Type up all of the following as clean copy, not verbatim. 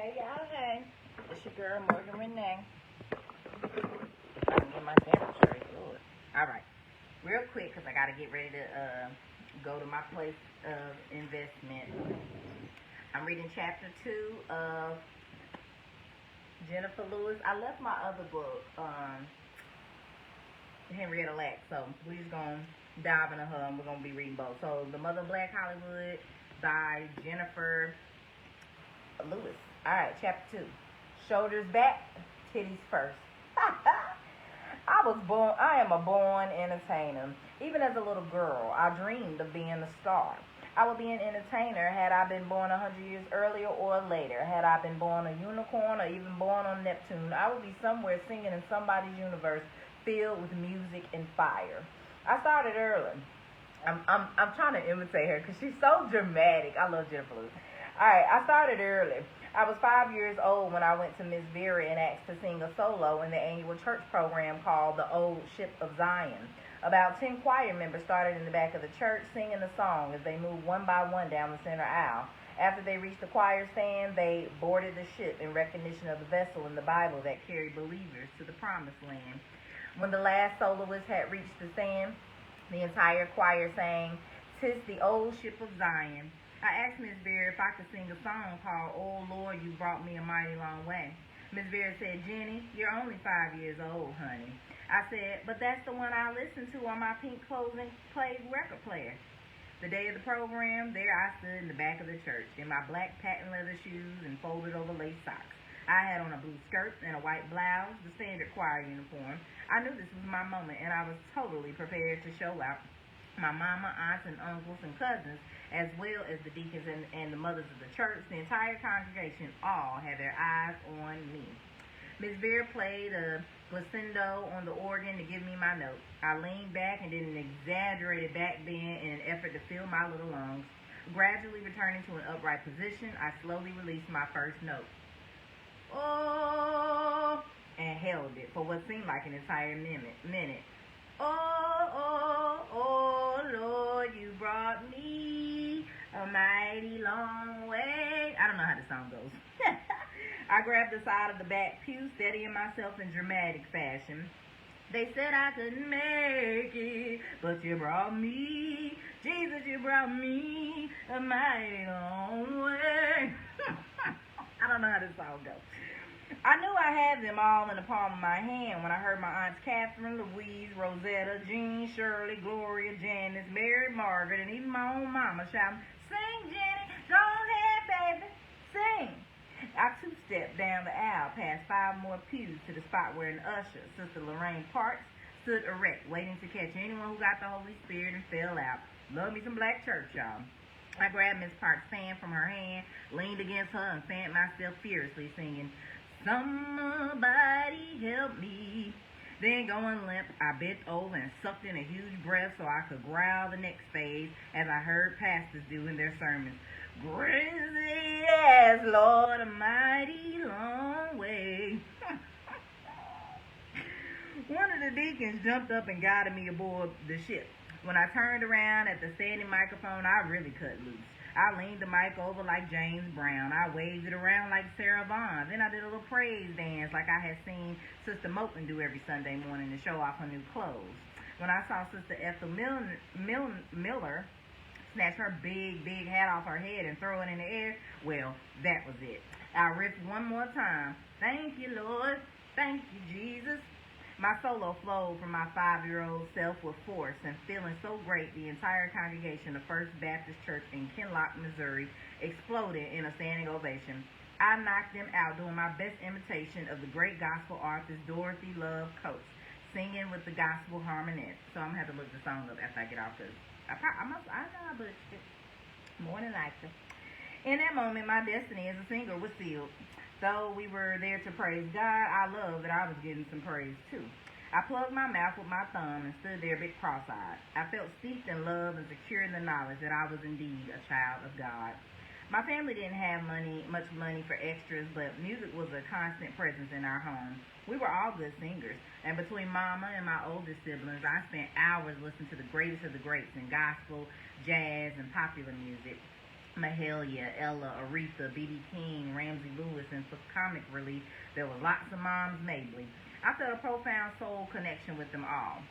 Hey y'all, hey. It's your girl Morgan Renee. I can get my temperature good. Alright. Real quick, because I got to get ready to go to my place of investment. I'm reading chapter 2 of Jennifer Lewis. I left my other book, Henrietta Lacks, so we're just going to dive into her and we're going to be reading both. So, The Mother of Black Hollywood by Jennifer Lewis. Alright, chapter 2. Shoulders back, titties first. I am a born entertainer. Even as a little girl, I dreamed of being a star. I would be an entertainer had I been born 100 years earlier or later. Had I been born a unicorn or even born on Neptune, I would be somewhere singing in somebody's universe filled with music and fire. I started early. I'm trying to imitate her because she's so dramatic. I love Jennifer Lewis. Alright, I started early. I was 5 years old when I went to Miss Vera and asked to sing a solo in the annual church program called the Old Ship of Zion. About 10 choir members started in the back of the church singing the song as they moved one by one down the center aisle. After they reached the choir stand, they boarded the ship in recognition of the vessel in the Bible that carried believers to the promised land. When the last soloist had reached the stand, the entire choir sang, "'Tis the old ship of Zion." I asked Miss Vera if I could sing a song called "Oh Lord, You Brought Me a Mighty Long Way." Miss Vera said, "Jenny, you're only 5 years old, honey." I said, "But that's the one I listened to on my pink clothing played record player." The day of the program, there I stood in the back of the church in my black patent leather shoes and folded over lace socks. I had on a blue skirt and a white blouse, the standard choir uniform. I knew this was my moment, and I was totally prepared to show out. My mama, aunts, and uncles, and cousins, as well as the deacons and the mothers of the church, the entire congregation, all had their eyes on me. Miss Vera played a glissando on the organ to give me my note. I leaned back and did an exaggerated back bend in an effort to fill my little lungs. Gradually returning to an upright position, I slowly released my first note. Oh, and held it for what seemed like an entire minute. Oh, oh, oh, Lord, you brought me a mighty long way. I don't know how the song goes. I grabbed the side of the back pew, steadying myself in dramatic fashion. They said I couldn't make it, but you brought me, Jesus, you brought me a mighty long way. I don't know how this song goes. I knew I had them all in the palm of my hand when I heard my aunts Catherine, Louise, Rosetta, Jean, Shirley, Gloria, Janice, Mary, Margaret, and even my own mama shouting, "Sing, Jenny! Go ahead, baby! Sing!" I two-stepped down the aisle past 5 more pews to the spot where an usher, Sister Lorraine Parks, stood erect, waiting to catch anyone who got the Holy Spirit and fell out. Love me some black church, y'all. I grabbed Miss Parks' fan from her hand, leaned against her, and fanned myself furiously, singing, "Somebody help me." Then going limp, I bent over and sucked in a huge breath so I could growl the next phase as I heard pastors do in their sermons. "Crazy as Lord, a mighty long way." One of the deacons jumped up and guided me aboard the ship. When I turned around at the standing microphone, I really cut loose. I leaned the mic over like James Brown. I waved it around like Sarah Vaughan. Then I did a little praise dance like I had seen Sister Moulton do every Sunday morning to show off her new clothes. When I saw Sister Ethel Miller snatch her big hat off her head and throw it in the air, well, that was it. I riffed one more time. "Thank you, Lord. Thank you, Jesus." My solo flowed from my 5-year-old self with force, and feeling so great, the entire congregation of First Baptist Church in Kinloch, Missouri, exploded in a standing ovation. I knocked them out doing my best imitation of the great gospel artist Dorothy Love Coates, singing with the gospel harmonette. So I'm going to have to look the song up after I get off, because I know I butchered it. More than likely. In that moment, my destiny as a singer was sealed. Though we were there to praise God, I loved that I was getting some praise too. I plugged my mouth with my thumb and stood there a bit cross-eyed. I felt steeped in love and secure in the knowledge that I was indeed a child of God. My family didn't have much money for extras, but music was a constant presence in our home. We were all good singers, and between Mama and my oldest siblings, I spent hours listening to the greatest of the greats in gospel, jazz, and popular music. Mahalia, Ella, Aretha, B.B. King, Ramsey Lewis, and for comic relief, there were lots of Moms Mabley. I felt a profound soul connection with them all.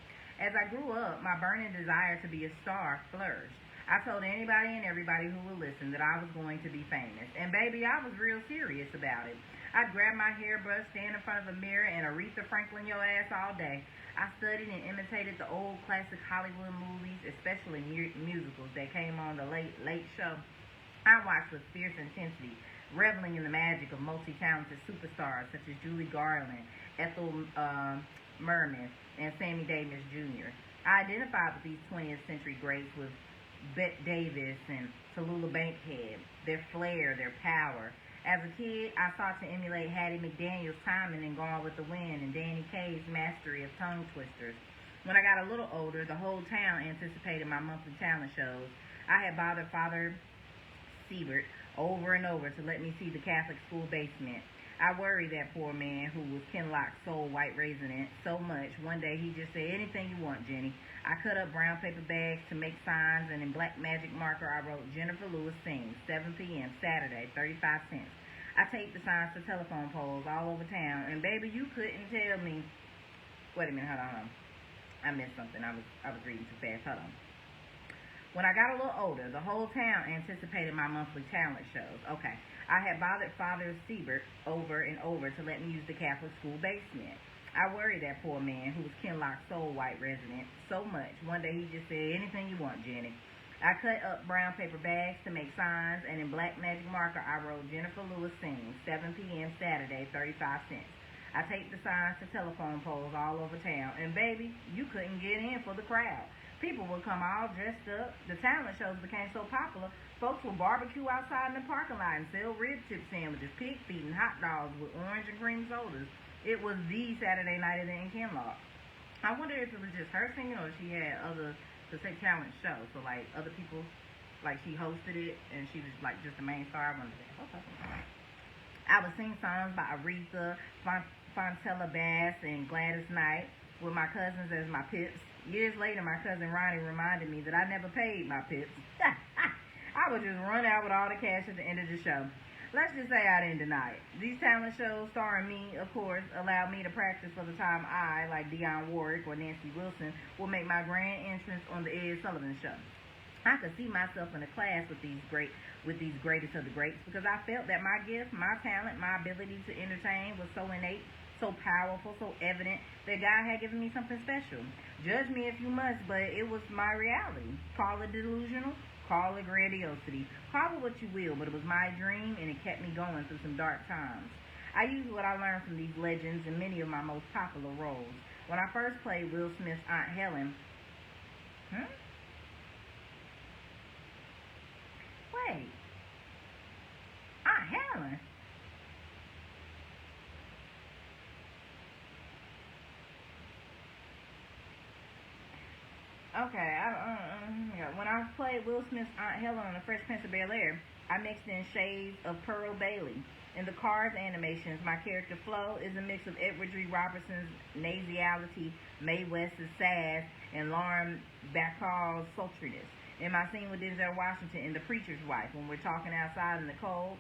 As I grew up, my burning desire to be a star flourished. I told anybody and everybody who would listen that I was going to be famous. And baby, I was real serious about it. I'd grab my hairbrush, stand in front of a mirror, and Aretha Franklin your ass all day. I studied and imitated the old classic Hollywood movies, especially musicals that came on the late show. I watched with fierce intensity, reveling in the magic of multi-talented superstars such as Julie Garland, Ethel Merman, and Sammy Davis Jr. I identified with these 20th century greats with Bette Davis and Tallulah Bankhead, their flair, their power. As a kid, I sought to emulate Hattie McDaniel's timing in Gone with the Wind and Danny Kaye's mastery of tongue twisters. When I got a little older, the whole town anticipated my monthly talent shows. I had bothered Father Siebert over and over to let me see the Catholic school basement. I worried that poor man, who was Kenlock's sole white raisinant, so much. One day he just said, anything you want, Jenny. I cut up brown paper bags to make signs, and in black magic marker I wrote, Jennifer Lewis Sings, 7 p.m., Saturday, 35 cents. I taped the signs to telephone poles all over town, and baby, you couldn't tell me. Wait a minute, hold on. I missed something. I was reading too fast. Hold on. When I got a little older, the whole town anticipated my monthly talent shows. Okay. I had bothered Father Siebert over and over to let me use the Catholic school basement. I worried that poor man, who was Kenlock's sole white resident, so much. One day he just said, anything you want, Jenny. I cut up brown paper bags to make signs, and in black magic marker I wrote, Jennifer Lewis Sings, 7 p.m. Saturday, 35 cents. I taped the signs to telephone poles all over town, and baby, you couldn't get in for the crowd. People would come all dressed up. The talent shows became so popular, folks would barbecue outside in the parking lot and sell rib tip sandwiches, pig feet, and hot dogs with orange and cream sodas. It was the Saturday night event in Kenlock. I wonder if it was just her singing or if she had other, to say, talent shows. So, like, other people, like, she hosted it and she was, like, just the main star. I wondered that. Okay. I would sing songs by Aretha, Fontella Bass, and Gladys Knight with my cousins as my pips. Years later, my cousin Ronnie reminded me that I never paid my pips. I would just run out with all the cash at the end of the show. Let's just say I didn't deny it. These talent shows starring me, of course, allowed me to practice for the time I, like Dionne Warwick or Nancy Wilson, will make my grand entrance on the Ed Sullivan Show. I could see myself in a class with these greatest of the greats because I felt that my gift, my talent, my ability to entertain was so innate, so powerful, so evident that God had given me something special. Judge me if you must, but it was my reality. Call it delusional, call it grandiosity, call it what you will, but it was my dream and it kept me going through some dark times. I used what I learned from these legends in many of my most popular roles. When I first played Will Smith's Aunt Helen, Wait, Aunt Helen? Okay, when I played Will Smith's Aunt Helen on The Fresh Prince of Bel-Air, I mixed in shades of Pearl Bailey. In the Cars animations, my character Flo is a mix of Edward G. Robertson's nasality, Mae West's sass, and Lauren Bacall's sultriness. In my scene with Denzel Washington in The Preacher's Wife, when we're talking outside in the cold,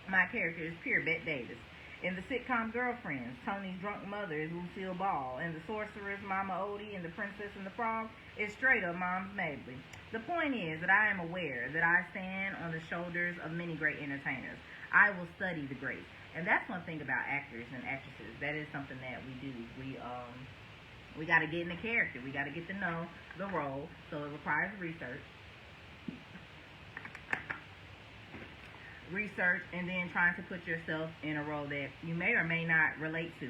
my character is pure Bette Davis. In the sitcom Girlfriends, Tony's drunk mother is Lucille Ball, and the sorceress Mama Odie and the Princess and the Frog is straight up Moms Mabley. The point is that I am aware that I stand on the shoulders of many great entertainers. I will study the greats. And that's one thing about actors and actresses. That is something that we do. We got to get in the character. We got to get to know the role. So it requires research, and then trying to put yourself in a role that you may or may not relate to.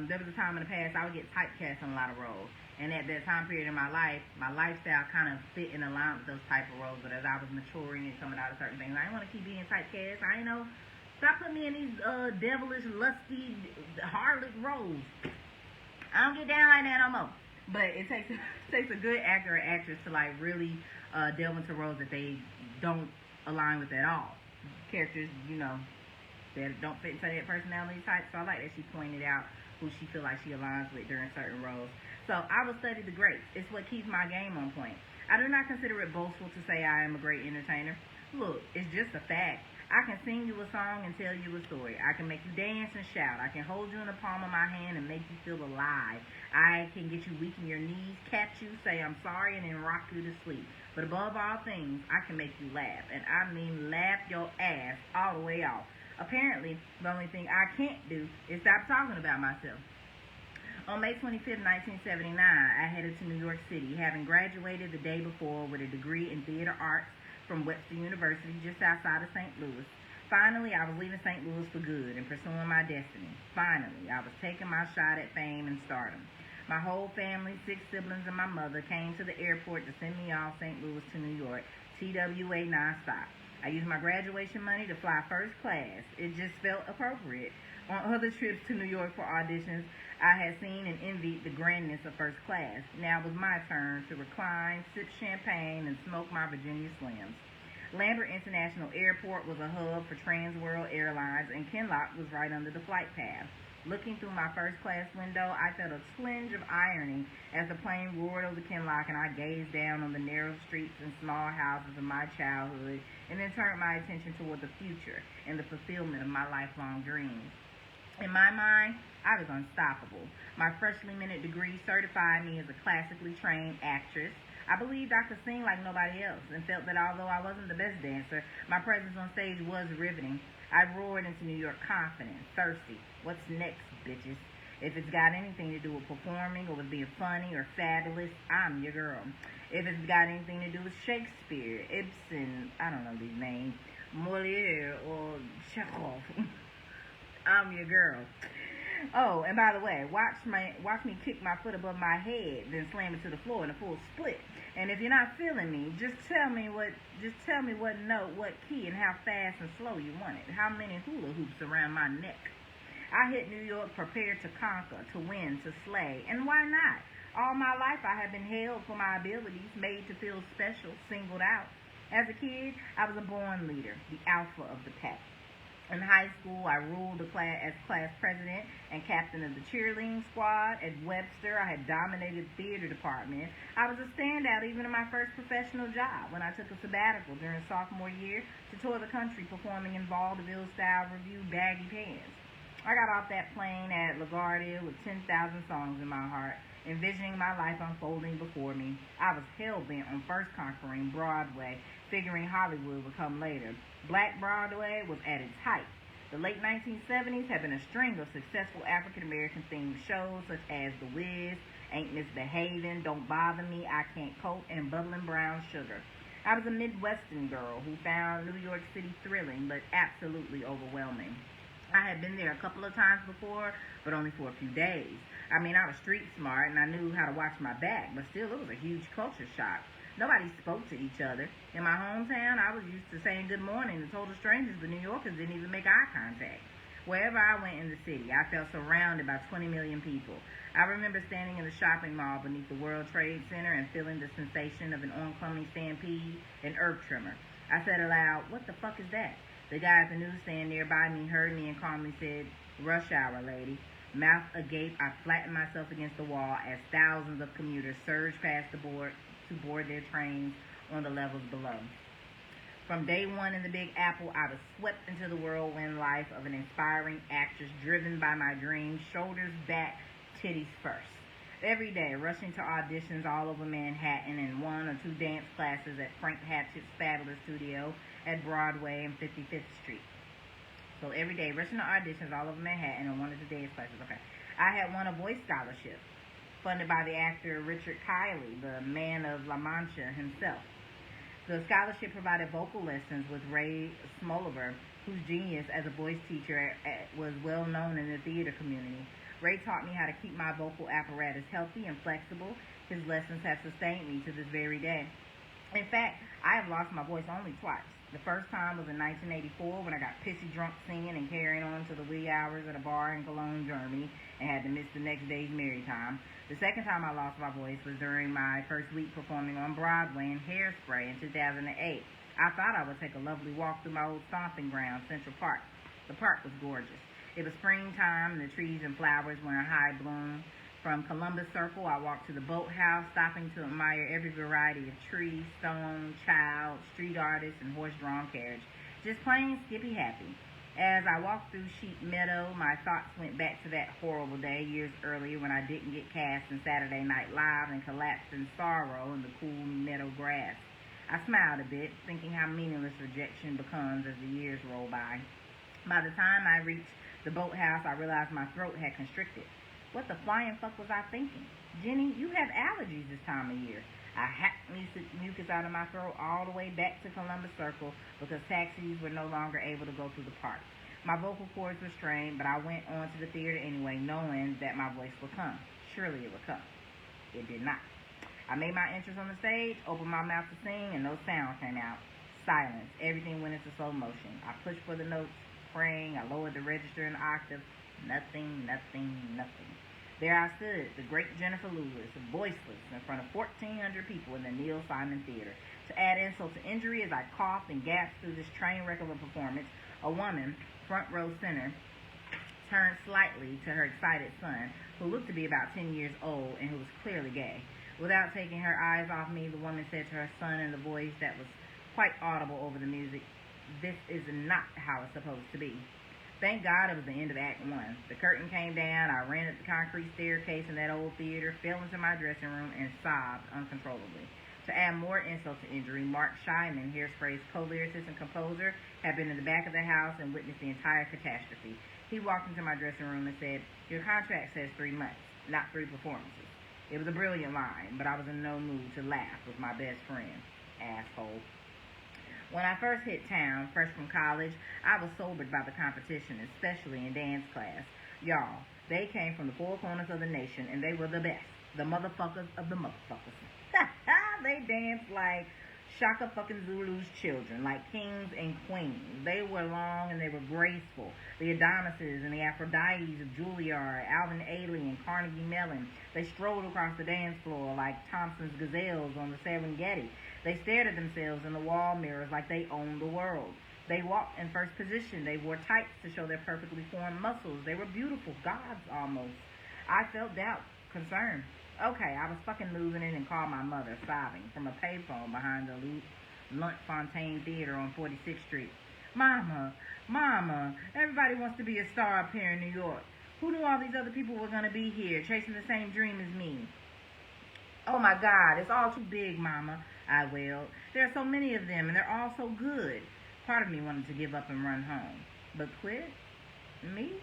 There was a time in the past I would get typecast in a lot of roles, and at that time period in my life, my lifestyle kind of fit in line with those type of roles. But as I was maturing and coming out of certain things, I didn't want to keep being typecast. I ain't know. Stop putting me in these devilish, lusty, harlot roles. I don't get down like that no more. But it takes a good actor or actress to like really delve into roles that they don't align with at all. Characters, that don't fit into that personality type. So I like that she pointed out who she feel like she aligns with during certain roles. So I will study the greats. It's what keeps my game on point. I do not consider it boastful to say I am a great entertainer. Look, it's just a fact. I can sing you a song and tell you a story. I can make you dance and shout. I can hold you in the palm of my hand and make you feel alive. I can get you weak in your knees, catch you, say I'm sorry, and then rock you to sleep. But above all things, I can make you laugh. And I mean laugh your ass all the way off. Apparently, the only thing I can't do is stop talking about myself. On May 25, 1979, I headed to New York City, having graduated the day before with a degree in theater arts from Webster University just outside of St. Louis. Finally, I was leaving St. Louis for good and pursuing my destiny. Finally, I was taking my shot at fame and stardom. My whole family, 6 siblings and my mother, came to the airport to send me off St. Louis to New York, TWA nonstop. I used my graduation money to fly first class. It just felt appropriate. On other trips to New York for auditions, I had seen and envied the grandness of first class. Now it was my turn to recline, sip champagne, and smoke my Virginia Slims. Lambert International Airport was a hub for Trans World Airlines, and Kinloch was right under the flight path. Looking through my first class window, I felt a twinge of irony as the plane roared over Kinloch and I gazed down on the narrow streets and small houses of my childhood and then turned my attention toward the future and the fulfillment of my lifelong dreams. In my mind, I was unstoppable. My freshly minute degree certified me as a classically trained actress. I believed I could sing like nobody else and felt that although I wasn't the best dancer, my presence on stage was riveting. I roared into New York confident, thirsty. What's next, bitches? If it's got anything to do with performing or with being funny or fabulous, I'm your girl. If it's got anything to do with Shakespeare, Ibsen, I don't know these names, Moliere or Chekhov, I'm your girl. Oh, and by the way, watch me kick my foot above my head, then slam it to the floor in a full split. And if you're not feeling me, just tell me what note, what key, and how fast and slow you want it. How many hula hoops around my neck? I hit New York prepared to conquer, to win, to slay, and why not? All my life I have been hailed for my abilities, made to feel special, singled out. As a kid, I was a born leader, the alpha of the pack. In high school, I ruled the class as class president and captain of the cheerleading squad. At Webster, I had dominated the theater department. I was a standout even in my first professional job when I took a sabbatical during sophomore year to tour the country performing in vaudeville-style revue baggy pants. I got off that plane at LaGuardia with 10,000 songs in my heart, envisioning my life unfolding before me. I was hell-bent on first conquering Broadway, figuring Hollywood would come later. Black Broadway was at its height. The late 1970s had been a string of successful African-American themed shows such as The Wiz, Ain't Misbehavin', Don't Bother Me, I Can't Cope, and Bubbling Brown Sugar. I was a Midwestern girl who found New York City thrilling but absolutely overwhelming. I had been there a couple of times before, but only for a few days. I mean, I was street smart and I knew how to watch my back, but still it was a huge culture shock. Nobody spoke to each other. In my hometown, I was used to saying good morning to total strangers, but New Yorkers didn't even make eye contact. Wherever I went in the city, I felt surrounded by 20 million people. I remember standing in the shopping mall beneath the World Trade Center and feeling the sensation of an oncoming stampede, an herb trimmer. I said aloud, "What the fuck is that?" The guy at the newsstand nearby me heard me and calmly said, "Rush hour, lady." Mouth agape, I flattened myself against the wall as thousands of commuters surged past the board to board their trains on the levels below. From day one in the Big Apple, I was swept into the whirlwind life of an inspiring actress driven by my dreams, shoulders back, titties first. Every day, rushing to auditions all over Manhattan and 1 or 2 dance classes at Frank Hatchett's fabulous studio at Broadway and 55th Street. So every day, rushing to auditions all over Manhattan and 1 or 2 dance classes. Okay. I had won a voice scholarship funded by the actor Richard Kiley, the man of La Mancha himself. The scholarship provided vocal lessons with Ray Smoliver, whose genius as a voice teacher was well known in the theater community. Ray taught me how to keep my vocal apparatus healthy and flexible. His lessons have sustained me to this very day. In fact, I have lost my voice only twice. The first time was in 1984 when I got pissy drunk singing and carrying on to the wee hours at a bar in Cologne, Germany, and had to miss the next day's Mary time. The second time I lost my voice was during my first week performing on Broadway in Hairspray in 2008. I thought I would take a lovely walk through my old stomping ground, Central Park. The park was gorgeous. It was springtime and the trees and flowers were in high bloom. From Columbus Circle, I walked to the boathouse, stopping to admire every variety of tree, stone, child, street artist, and horse-drawn carriage. Just plain skippy happy. As I walked through Sheep Meadow, my thoughts went back to that horrible day years earlier when I didn't get cast in Saturday Night Live and collapsed in sorrow in the cool meadow grass. I smiled a bit, thinking how meaningless rejection becomes as the years roll by. By the time I reached the boathouse, I realized my throat had constricted. What the flying fuck was I thinking? Jenny, you have allergies this time of year. I hacked mucus out of my throat all the way back to Columbus Circle because taxis were no longer able to go through the park. My vocal cords were strained, but I went on to the theater anyway, knowing that my voice would come. Surely it would come. It did not. I made my entrance on the stage, opened my mouth to sing, and no sound came out. Silence. Everything went into slow motion. I pushed for the notes, praying. I lowered the register an octave. Nothing, nothing, nothing. There I stood, the great Jennifer Lewis, voiceless, in front of 1,400 people in the Neil Simon Theater. To add insult to injury, as I coughed and gasped through this train wreck of a performance, a woman, front row center, turned slightly to her excited son, who looked to be about 10 years old and who was clearly gay. Without taking her eyes off me, the woman said to her son in a voice that was quite audible over the music, "This is not how it's supposed to be." Thank God it was the end of Act 1. The curtain came down, I ran up the concrete staircase in that old theater, fell into my dressing room, and sobbed uncontrollably. To add more insult to injury, Mark Scheinman, Hairspray's co-lyricist and composer, had been in the back of the house and witnessed the entire catastrophe. He walked into my dressing room and said, "Your contract says 3 months, not 3 performances." It was a brilliant line, but I was in no mood to laugh with my best friend. Asshole. When I first hit town, fresh from college, I was sobered by the competition, especially in dance class. Y'all, they came from the 4 corners of the nation, and they were the best. The motherfuckers of the motherfuckers. They danced like Shaka fucking Zulu's children, like kings and queens. They were long and they were graceful. The Adonises and the Aphrodites of Juilliard, Alvin Ailey and Carnegie Mellon. They strolled across the dance floor like Thompson's gazelles on the Serengeti. They stared at themselves in the wall mirrors like they owned the world. They walked in first position. They wore tights to show their perfectly formed muscles. They were beautiful, gods almost. I felt doubt, concern. Okay, I was fucking losing it and called my mother, sobbing, from a payphone behind the Lunt Fontaine Theater on 46th Street. Mama, everybody wants to be a star up here in New York. Who knew all these other people were going to be here, chasing the same dream as me? Oh my God, it's all too big, Mama, I wailed. There are so many of them, and they're all so good. Part of me wanted to give up and run home. But quit? Me?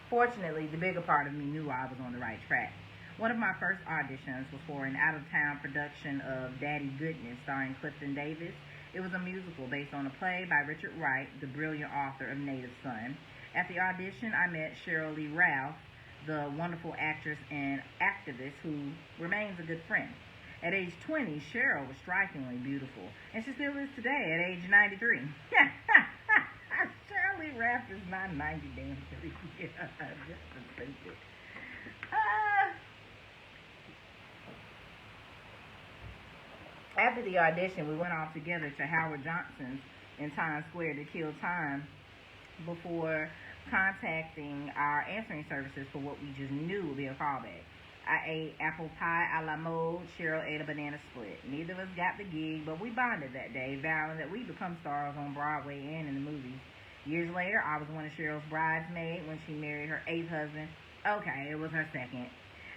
Fortunately, the bigger part of me knew I was on the right track. One of my first auditions was for an out-of-town production of Daddy Goodness starring Clifton Davis. It was a musical based on a play by Richard Wright, the brilliant author of Native Son. At the audition, I met Cheryl Lee Ralph, the wonderful actress and activist who remains a good friend. At age 20, Cheryl was strikingly beautiful, and she still is today at age 93. Cheryl Lee Ralph is not 90 damn 3. Just stupid. After the audition, we went off together to Howard Johnson's in Times Square to kill time before contacting our answering services for what we just knew would be a callback. I ate apple pie a la mode. Cheryl ate a banana split. Neither of us got the gig, but we bonded that day, vowing that we'd become stars on Broadway and in the movies. Years later, I was one of Cheryl's bridesmaids when she married her 8th husband. Okay, it was her 2nd.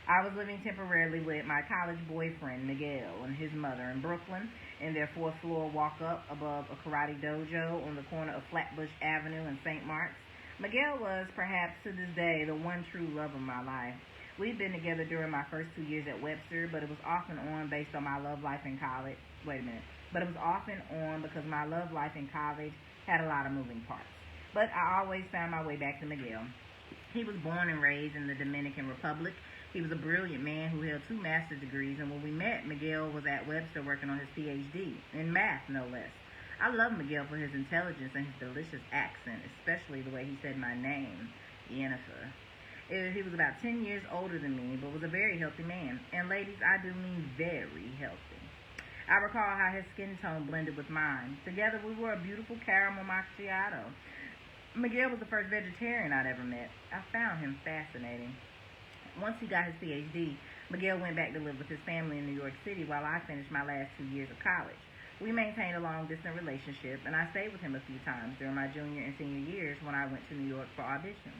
I was living temporarily with my college boyfriend, Miguel, and his mother in Brooklyn, in their 4th floor walk-up above a karate dojo on the corner of Flatbush Avenue and St. Mark's. Miguel was, perhaps to this day, the one true love of my life. We'd been together during my first 2 years at Webster, but it was off and on based on my love life in college. But it was off and on because my love life in college had a lot of moving parts. But I always found my way back to Miguel. He was born and raised in the Dominican Republic. He was a brilliant man who held 2 master's degrees, and when we met, Miguel was at Webster working on his PhD, in math, no less. I loved Miguel for his intelligence and his delicious accent, especially the way he said my name, Jenifer. He was about 10 years older than me, but was a very healthy man. And ladies, I do mean very healthy. I recall how his skin tone blended with mine. Together, we were a beautiful caramel macchiato. Miguel was the first vegetarian I'd ever met. I found him fascinating. Once he got his PhD, Miguel went back to live with his family in New York City while I finished my last 2 years of college. We maintained a long-distance relationship, and I stayed with him a few times during my junior and senior years when I went to New York for auditions.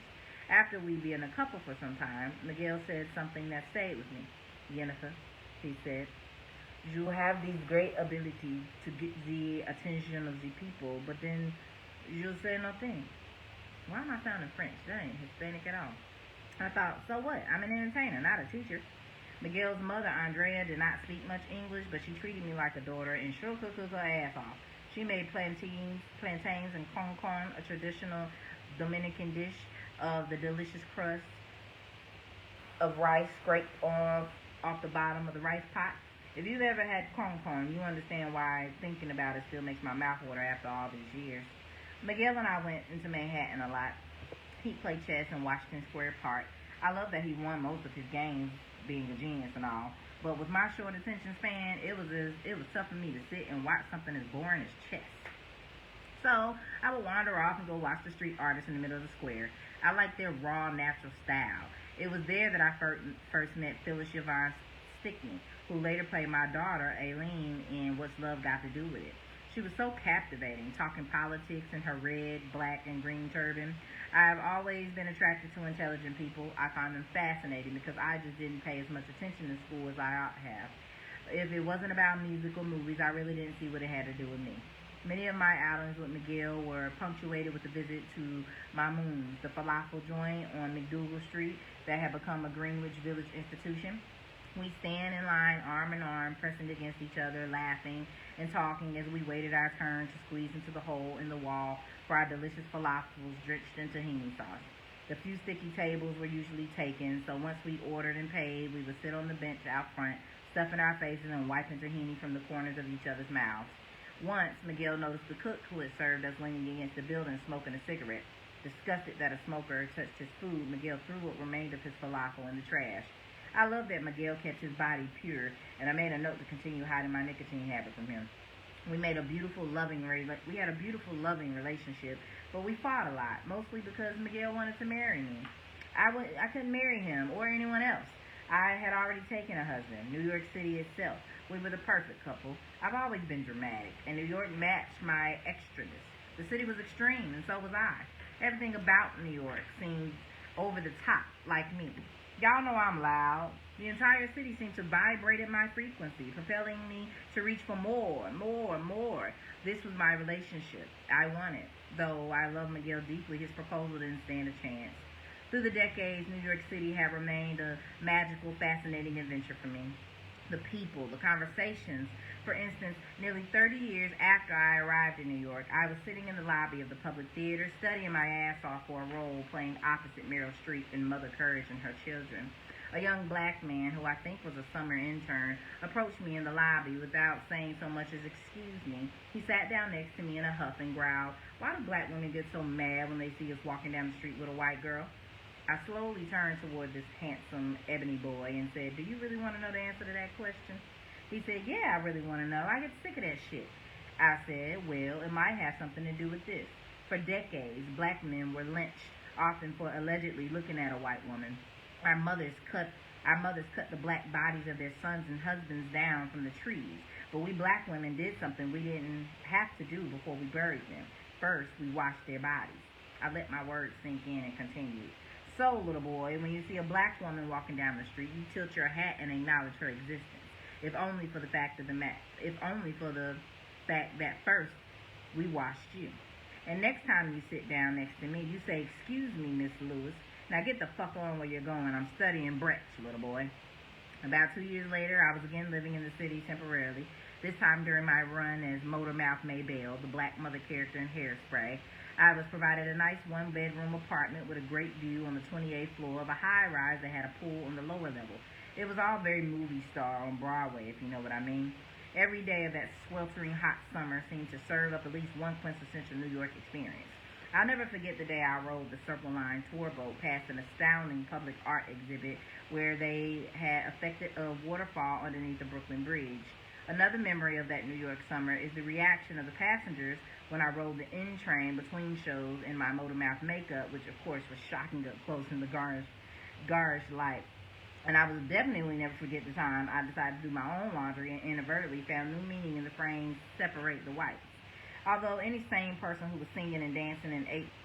After we being a couple for some time, Miguel said something that stayed with me. Jenifer, he said, you have this great ability to get the attention of the people, but then you say nothing. Why am I sounding French? That ain't Hispanic at all. I thought, so what? I'm an entertainer, not a teacher. Miguel's mother, Andrea, did not speak much English, but she treated me like a daughter and sure could cook her ass off. She made plantains and con, a traditional Dominican dish of the delicious crust of rice scraped off the bottom of the rice pot. If you've ever had con, you understand why thinking about it still makes my mouth water after all these years. Miguel and I went into Manhattan a lot. He played chess in Washington Square Park. I love that he won most of his games, being a genius and all. But with my short attention span, it was tough for me to sit and watch something as boring as chess. So I would wander off and go watch the street artists in the middle of the square. I liked their raw, natural style. It was there that I first met Phyllis Yvonne Stickney, who later played my daughter, Aileen, in What's Love Got to Do With It. She was so captivating, talking politics in her red, black, and green turban. I've always been attracted to intelligent people. I find them fascinating because I just didn't pay as much attention in school as I ought to have. If it wasn't about music or movies, I really didn't see what it had to do with me. Many of my outings with Miguel were punctuated with a visit to Mamoun's, the falafel joint on McDougal Street that had become a Greenwich Village institution. We stand in line, arm in arm, pressing against each other, laughing and talking as we waited our turn to squeeze into the hole in the wall for our delicious falafels drenched in tahini sauce. The few sticky tables were usually taken, so once we ordered and paid, we would sit on the bench out front, stuffing our faces and wiping tahini from the corners of each other's mouths. Once, Miguel noticed the cook who had served us leaning against the building smoking a cigarette. Disgusted that a smoker had touched his food, Miguel threw what remained of his falafel in the trash. I love that Miguel kept his body pure, and I made a note to continue hiding my nicotine habit from him. We had a beautiful, loving relationship, but we fought a lot, mostly because Miguel wanted to marry me. I couldn't marry him or anyone else. I had already taken a husband, New York City itself. We were the perfect couple. I've always been dramatic, and New York matched my extraness. The city was extreme, and so was I. Everything about New York seemed over the top, like me. Y'all know I'm loud. The entire city seemed to vibrate at my frequency, propelling me to reach for more. This was my relationship. I wanted. Though I love Miguel deeply, his proposal didn't stand a chance. Through the decades, New York City had remained a magical, fascinating adventure for me. The people, the conversations. For instance, nearly 30 years after I arrived in New York, I was sitting in the lobby of the Public Theater, studying my ass off for a role playing opposite Meryl Streep in Mother Courage and Her Children. A young black man, who I think was a summer intern, approached me in the lobby without saying so much as excuse me. He sat down next to me in a huff and growled, "Why do black women get so mad when they see us walking down the street with a white girl?" I slowly turned toward this handsome ebony boy and said, "Do you really want to know the answer to that question?" He said, "Yeah, I really want to know. I get sick of that shit." I said, "Well, it might have something to do with this. For decades, black men were lynched, often for allegedly looking at a white woman. Our mothers cut the black bodies of their sons and husbands down from the trees. But we black women did something we didn't have to do before we buried them. First, we washed their bodies." I let my words sink in and continued. "So, little boy, when you see a black woman walking down the street, you tilt your hat and acknowledge her existence. If only for the fact that first we washed you. And next time you sit down next to me, you say, 'Excuse me, Miss Lewis. Now get the fuck on where you're going. I'm studying Brecht, little boy.'" About 2 years later, I was again living in the city temporarily, this time during my run as Motormouth Maybelle, the black mother character in Hairspray. I was provided a nice one-bedroom apartment with a great view on the 28th floor of a high-rise that had a pool on the lower level. It was all very movie star on Broadway, if you know what I mean. Every day of that sweltering hot summer seemed to serve up at least one quintessential New York experience. I'll never forget the day I rode the Circle Line tour boat past an astounding public art exhibit where they had effected a waterfall underneath the Brooklyn Bridge. Another memory of that New York summer is the reaction of the passengers when I rode the N train between shows in my Motormouth makeup, which of course was shocking up close in the garish light. And I will definitely never forget the time I decided to do my own laundry and inadvertently found new meaning in the phrase "separate the whites." Although any sane person who was singing and dancing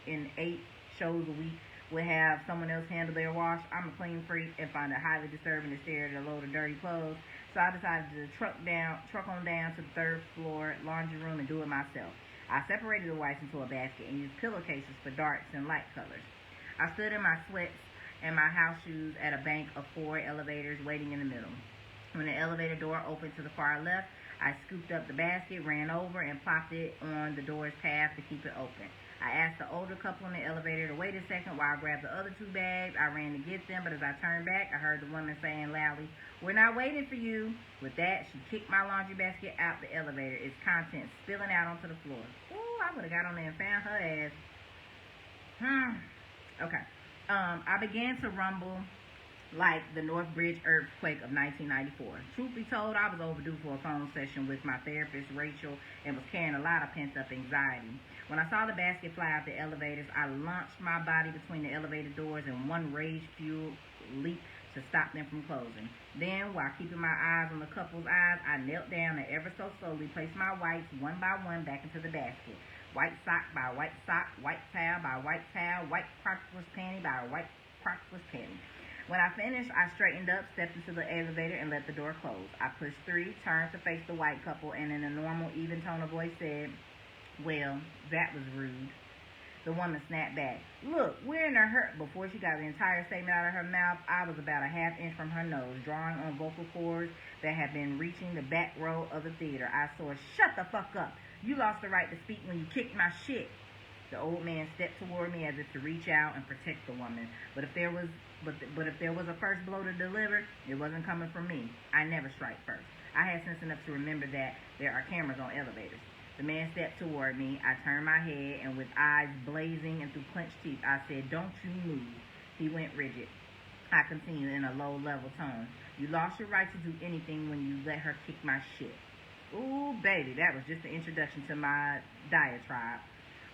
in eight shows a week would have someone else handle their wash, I'm a clean freak and find it highly disturbing to stare at a load of dirty clothes. So I decided to truck on down to the third floor laundry room and do it myself. I separated the whites into a basket and used pillowcases for darks and light colors. I stood in my sweats and my house shoes at a bank of 4 elevators waiting in the middle. When the elevator door opened to the far left, I scooped up the basket, ran over, and plopped it on the door's path to keep it open. I asked the older couple in the elevator to wait a second while I grabbed the other 2 bags. I ran to get them, but as I turned back, I heard the woman saying loudly, "We're not waiting for you." With that, she kicked my laundry basket out the elevator, its contents spilling out onto the floor. Ooh, I would have got on there and found her ass. Okay. I began to rumble like the North Bridge earthquake of 1994. Truth be told, I was overdue for a phone session with my therapist, Rachel, and was carrying a lot of pent-up anxiety. When I saw the basket fly out the elevators, I launched my body between the elevator doors in one rage-fueled leap to stop them from closing. Then, while keeping my eyes on the couple's eyes, I knelt down and ever so slowly placed my whites one by one back into the basket. White sock by white sock, white towel by white towel, white crotchless panty by white crotchless panty. When I finished, I straightened up, stepped into the elevator, and let the door close. I pushed 3, turned to face the white couple, and in a normal, even tone of voice said, "Well, that was rude." The woman snapped back, "Look, we're in a hurry." Before she got the entire statement out of her mouth, I was about a half inch from her nose, drawing on vocal cords that had been reaching the back row of the theater. I swore, "Shut the fuck up. You lost the right to speak when you kicked my shit." The old man stepped toward me as if to reach out and protect the woman. But if there was a first blow to deliver, it wasn't coming from me. I never strike first. I had sense enough to remember that there are cameras on elevators. The man stepped toward me. I turned my head, and with eyes blazing and through clenched teeth, I said, "Don't you move." He went rigid. I continued in a low, level tone, "You lost your right to do anything when you let her kick my shit." Ooh, baby, that was just the introduction to my diatribe.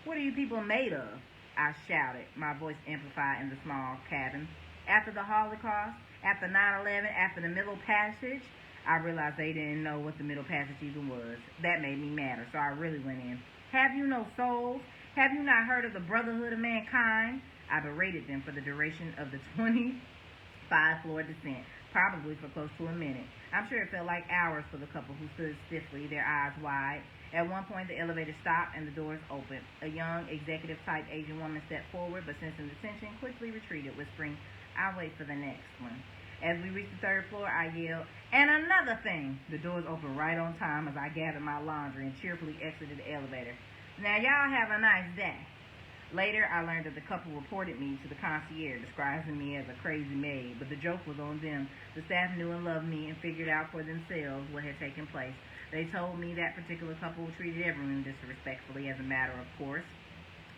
"What are you people made of?" I shouted, my voice amplified in the small cabin. After the Holocaust, after 9/11, after the Middle Passage, I realized they didn't know what the Middle Passage even was. That made me madder, so I really went in. "Have you no souls? Have you not heard of the brotherhood of mankind?" I berated them for the duration of the 25-floor descent, probably for close to a minute. I'm sure it felt like hours for the couple who stood stiffly, their eyes wide. At one point, the elevator stopped and the doors opened. A young, executive-type Asian woman stepped forward, but sensing the tension, quickly retreated, whispering, "I'll wait for the next one." As we reached the third floor, I yelled, "And another thing!" The doors opened right on time as I gathered my laundry and cheerfully exited the elevator. "Now, y'all have a nice day." Later, I learned that the couple reported me to the concierge, describing me as a crazy maid, but the joke was on them. The staff knew and loved me and figured out for themselves what had taken place. They told me that particular couple treated everyone disrespectfully as a matter of course.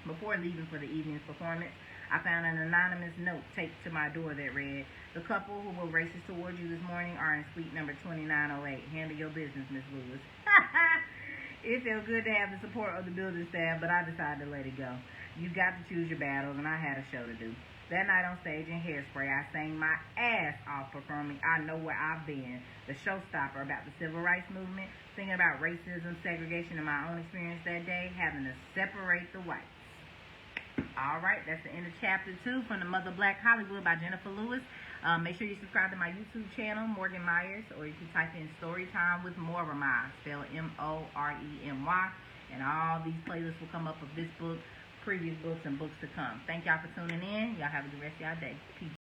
Before leaving for the evening's performance, I found an anonymous note taped to my door that read, "The couple who were racist towards you this morning are in suite number 2908. Handle your business, Miss Lewis." It felt good to have the support of the building staff, but I decided to let it go. You got to choose your battles, and I had a show to do. That night on stage in Hairspray, I sang my ass off performing "I Know Where I've Been," the showstopper about the civil rights movement, singing about racism, segregation, and my own experience that day, having to separate the whites. All right, that's the end of Chapter 2 from The Mother Black Hollywood by Jenifer Lewis. Make sure you subscribe to my YouTube channel, Morgan Myers, or you can type in Storytime with Moremy, spelled Moremy, and all these playlists will come up of this book, previous books, and books to come. Thank y'all for tuning in. Y'all have a good rest of y'all day. Peace.